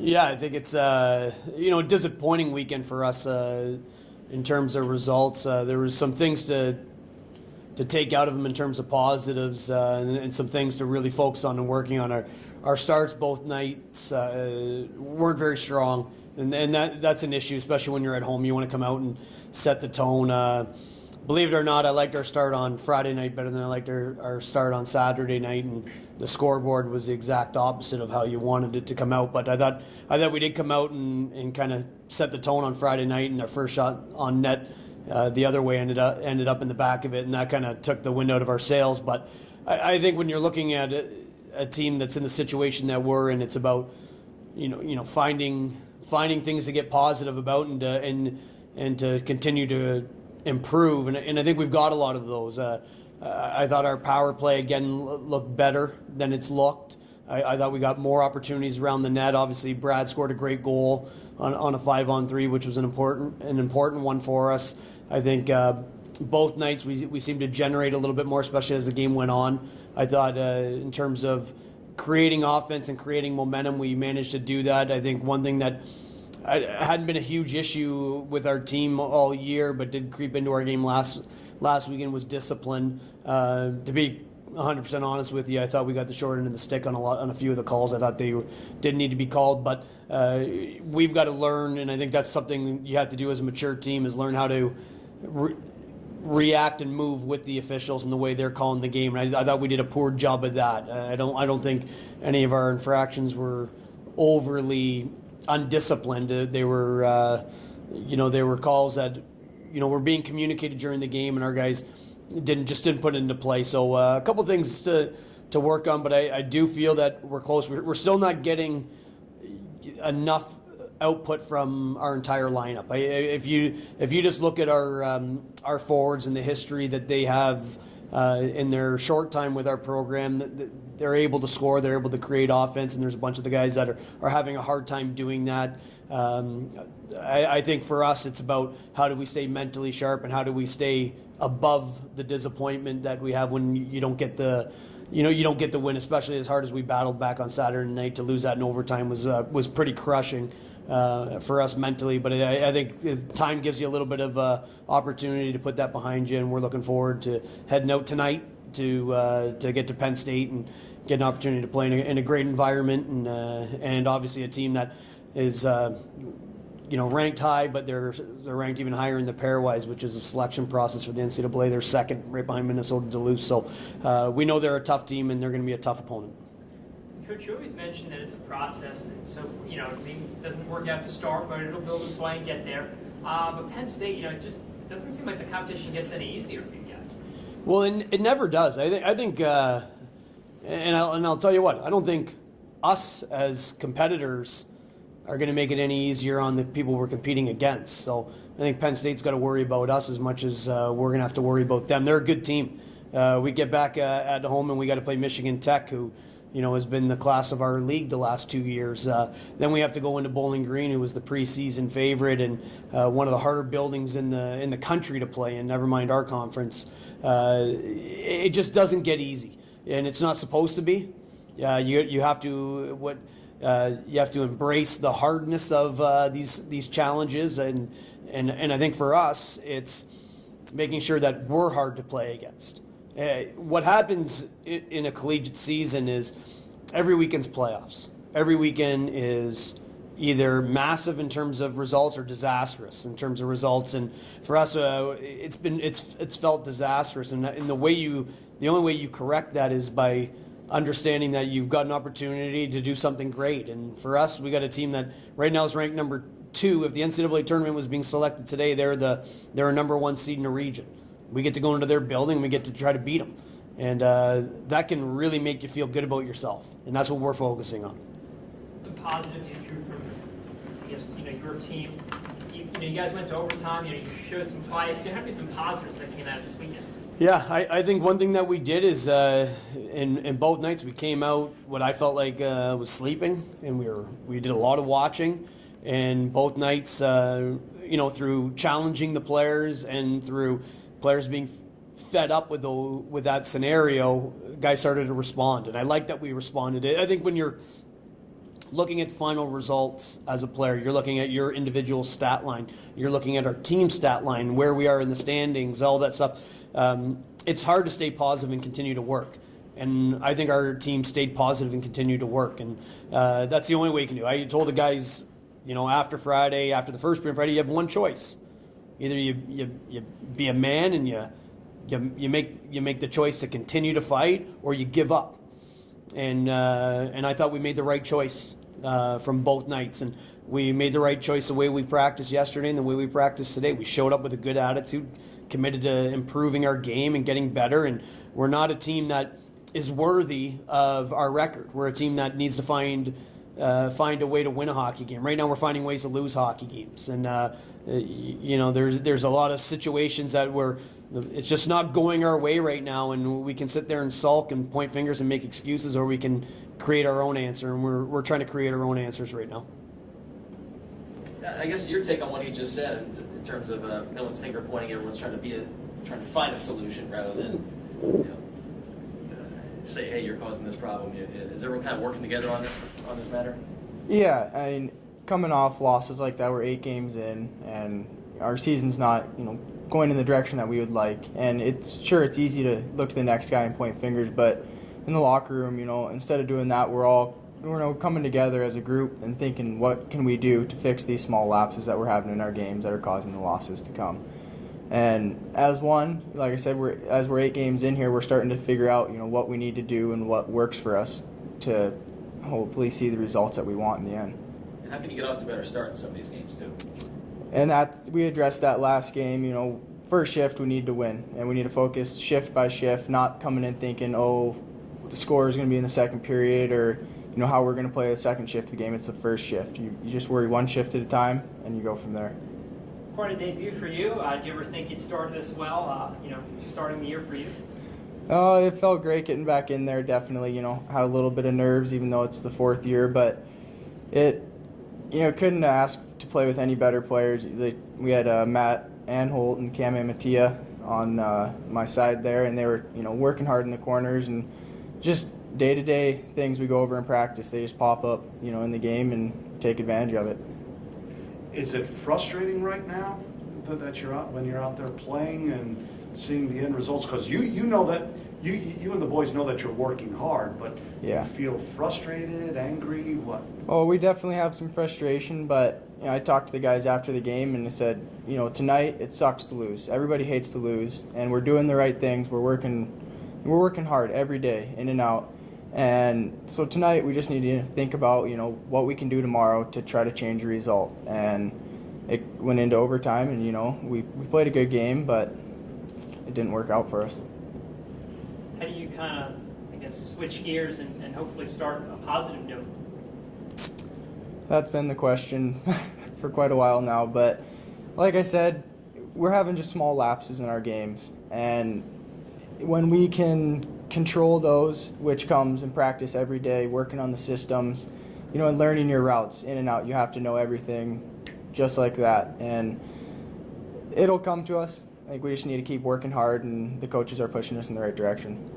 Yeah, I think it's a disappointing weekend for us in terms of results. There was some things to take out of them in terms of positives and some things to really focus on and working on. Our starts both nights weren't very strong, and that's an issue, especially when you're at home. You want to come out and set the tone. Believe it or not, I liked our start on Friday night better than I liked our start on Saturday night, and the scoreboard was the exact opposite of how you wanted it to come out. But I thought we did come out and kind of set the tone on Friday night, and our first shot on net the other way ended up in the back of it, and that kind of took the wind out of our sails. But I think when you're looking at a team that's in the situation that we're in, it's about finding things to get positive about and to continue to improve, and I think we've got a lot of those. I thought our power play again looked better than it's looked. I thought we got more opportunities around the net. Obviously, Brad scored a great goal on a 5-on-3, which was an important one for us. I think both nights we seemed to generate a little bit more, especially as the game went on. I thought in terms of creating offense and creating momentum, we managed to do that. I think one thing that hadn't been a huge issue with our team all year, but did creep into our game last weekend was discipline. To be 100% honest with you, I thought we got the short end of the stick on a few of the calls. I thought they didn't need to be called, but we've got to learn, and I think that's something you have to do as a mature team, is learn how to react and move with the officials and the way they're calling the game. And I thought we did a poor job of that. I don't think any of our infractions were overly undisciplined. They were calls that were being communicated during the game, and our guys didn't put it into play. So a couple things to work on, but I do feel that we're close. We're still not getting enough output from our entire lineup. If you just look at our forwards and the history that they have in their short time with our program, they're able to score, they're able to create offense, and there's a bunch of the guys that are having a hard time doing that. I think for us, it's about how do we stay mentally sharp and how do we stay above the disappointment that we have when you don't get the win, especially as hard as we battled back on Saturday night. To lose that in overtime was pretty crushing for us mentally. But I think time gives you a little bit of opportunity to put that behind you, and we're looking forward to heading out tonight to get to Penn State and get an opportunity to play in a great environment, and obviously a team that is ranked high, but they're ranked even higher in the pairwise, which is a selection process for the NCAA. They're second, right behind Minnesota Duluth. So we know they're a tough team, and they're going to be a tough opponent. Coach, you always mentioned that it's a process, and so maybe it doesn't work out to start, but it'll build its way and get there. But Penn State, it just doesn't seem like the competition gets any easier for you guys. Well, it never does. I think, and I'll tell you what, I don't think us as competitors are going to make it any easier on the people we're competing against. So I think Penn State's got to worry about us as much as we're going to have to worry about them. They're a good team. We get back at home and we got to play Michigan Tech, who has been the class of our league the last 2 years. Then we have to go into Bowling Green, who was the preseason favorite and one of the harder buildings in the country to play in, never mind our conference. It just doesn't get easy, and it's not supposed to be. You have to embrace the hardness of these challenges, and I think for us, it's making sure that we're hard to play against. What happens in a collegiate season is every weekend's playoffs. Every weekend is either massive in terms of results or disastrous in terms of results. And for us, it's felt disastrous. And the only way you correct that is by understanding that you've got an opportunity to do something great. And for us, we got a team that right now is ranked number 2. If the NCAA tournament was being selected today, they're a number 1 seed in the region. We get to go into their building, we get to try to beat them. And that can really make you feel good about yourself. And that's what we're focusing on. The positives you drew from, I guess, your team. You guys went to overtime, you showed some fight. There had to be some positives that came out of this weekend. Yeah, I think one thing that we did is in both nights we came out what I felt like was sleeping, and we did a lot of watching. And both nights, through challenging the players and through players being fed up with that scenario, guys started to respond, and I like that we responded. I think when you're looking at final results as a player. You're looking at your individual stat line. You're looking at our team stat line, where we are in the standings, all that stuff. It's hard to stay positive and continue to work. And I think our team stayed positive and continued to work. And that's the only way you can do it. I told the guys, after the first period Friday, you have one choice. Either you be a man and you make the choice to continue to fight, or you give up. And I thought we made the right choice from both nights, and we made the right choice the way we practiced yesterday and the way we practiced today. We showed up with a good attitude, committed to improving our game and getting better, and we're not a team that is worthy of our record. We're a team that needs to find a way to win a hockey game. Right now we're finding ways to lose hockey games, and there's a lot of situations that it's just not going our way right now, and we can sit there and sulk and point fingers and make excuses, or we can create our own answer, and we're trying to create our own answers right now. I guess your take on what he just said in terms of no one's finger pointing, everyone's trying to find a solution rather than say, hey, you're causing this problem. Is everyone kind of working together on this matter? Yeah, I mean, coming off losses like that, we're 8 games in, and our season's not going in the direction that we would like. And it's easy to look to the next guy and point fingers, but in the locker room, instead of doing that, we're coming together as a group and thinking, what can we do to fix these small lapses that we're having in our games that are causing the losses to come. And as one, like I said, as we're 8 games in here, we're starting to figure out, what we need to do and what works for us to hopefully see the results that we want in the end. And how can you get off to a better start in some of these games too? And we addressed that last game. First shift we need to win, and we need to focus shift by shift, not coming in thinking, the score is going to be in the second period, or how we're going to play the second shift of the game. It's the first shift. You just worry one shift at a time, and you go from there. Quite a debut for you. Do you ever think you'd start this well? Starting the year for you? It felt great getting back in there. Definitely, had a little bit of nerves, even though it's the 4th year. But couldn't ask to play with any better players. We had Matt Anholt and Cam Amatia on my side there, and they were working hard in the corners, and just day-to-day things we go over in practice. They just pop up in the game and take advantage of it. Is it frustrating right now that you're out when you're out there playing and seeing the end results? Because you know that you and the boys know that you're working hard, but yeah. You feel frustrated, angry, what? Oh, we definitely have some frustration, but I talked to the guys after the game and I said, tonight it sucks to lose. Everybody hates to lose, and we're doing the right things. We're working hard every day, in and out. And so tonight we just need to think about, what we can do tomorrow to try to change the result. And it went into overtime, and, we played a good game, but it didn't work out for us. How do you kind of, switch gears and hopefully start a positive note? That's been the question for quite a while now, but like I said, we're having just small lapses in our games, and when we can control those, which comes in practice every day, working on the systems, and learning your routes in and out. You have to know everything just like that, and it'll come to us. I think we just need to keep working hard, and the coaches are pushing us in the right direction.